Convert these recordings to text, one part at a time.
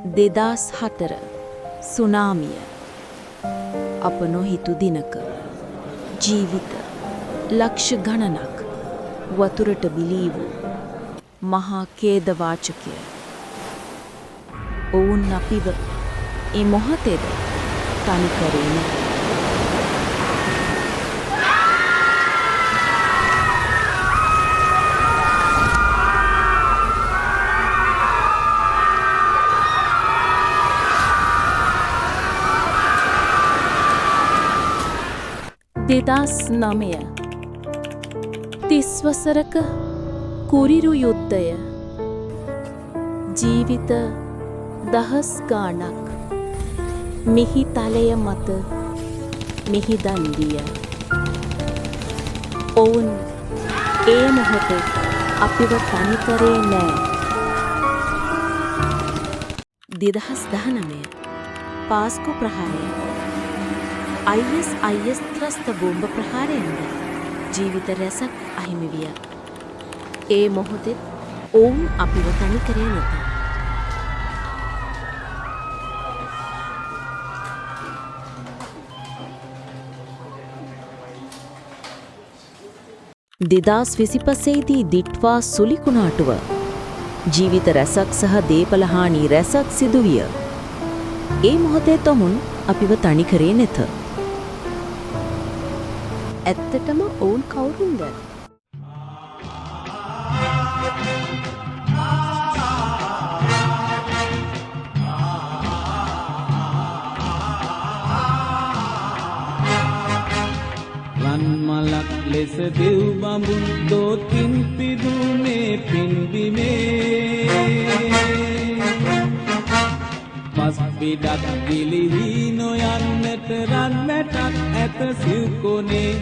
2004 සුනාමිය අප නොහිතු දිනක ජීවිත ලක්ෂ ගණනක් වතුරට බිලී වූ මහා ඛේදවාචකය. ඔවුන් අපිව ඒ මොහොතේද තනි කරේ නැහැ. දෙදස් නමය 30 වසරක කුරිරු යුද්ධය ජීවිත දහස් ගාණක් මිහි තලය මත මිහිදන් දිය. ඔවුන් ඒ මොහොතේ අපිව තනි කරේ නෑ. 2019 පාස්කු ප්‍රහාරය IS ත්‍රස්ත බෝම්බ ප්‍රහාරයෙන්ද ජීවිත රැසක් අහිමි විය. ඒ මොහොතේ ඔවුන් අපිව තනි කරේ නැත. දෙදස් 25 දී දිට්වා සුලිකුණාටුව ජීවිත රැසක් සහ දේපල හානි රැසක් සිදුවිය. ඒ මොහොතේ තමුන් අපිව තනි කරේ නැත. ඇත්තටම ඔවුන් කවුරුන්ද? රන්මලක් ලෙස දෙව් බඹුන් දෝතින් පිදුනේ පින්බිමේ පස් පිටක් ගිලිහි නොයන්නට රන් මැටක් ඇත සිව්කොනේ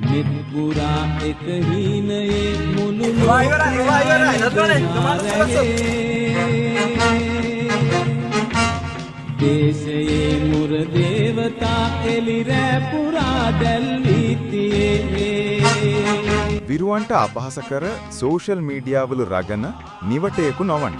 මෙත් පුරා එක හීනයේ මුළු දේශයේ මුර දේවතා එලි රෑ පුරා දැල්වී තියේ විරුවන්ට අපහාස කර සෝෂල් මීඩියාවල රගන නිවටයෙකු නොවන්න.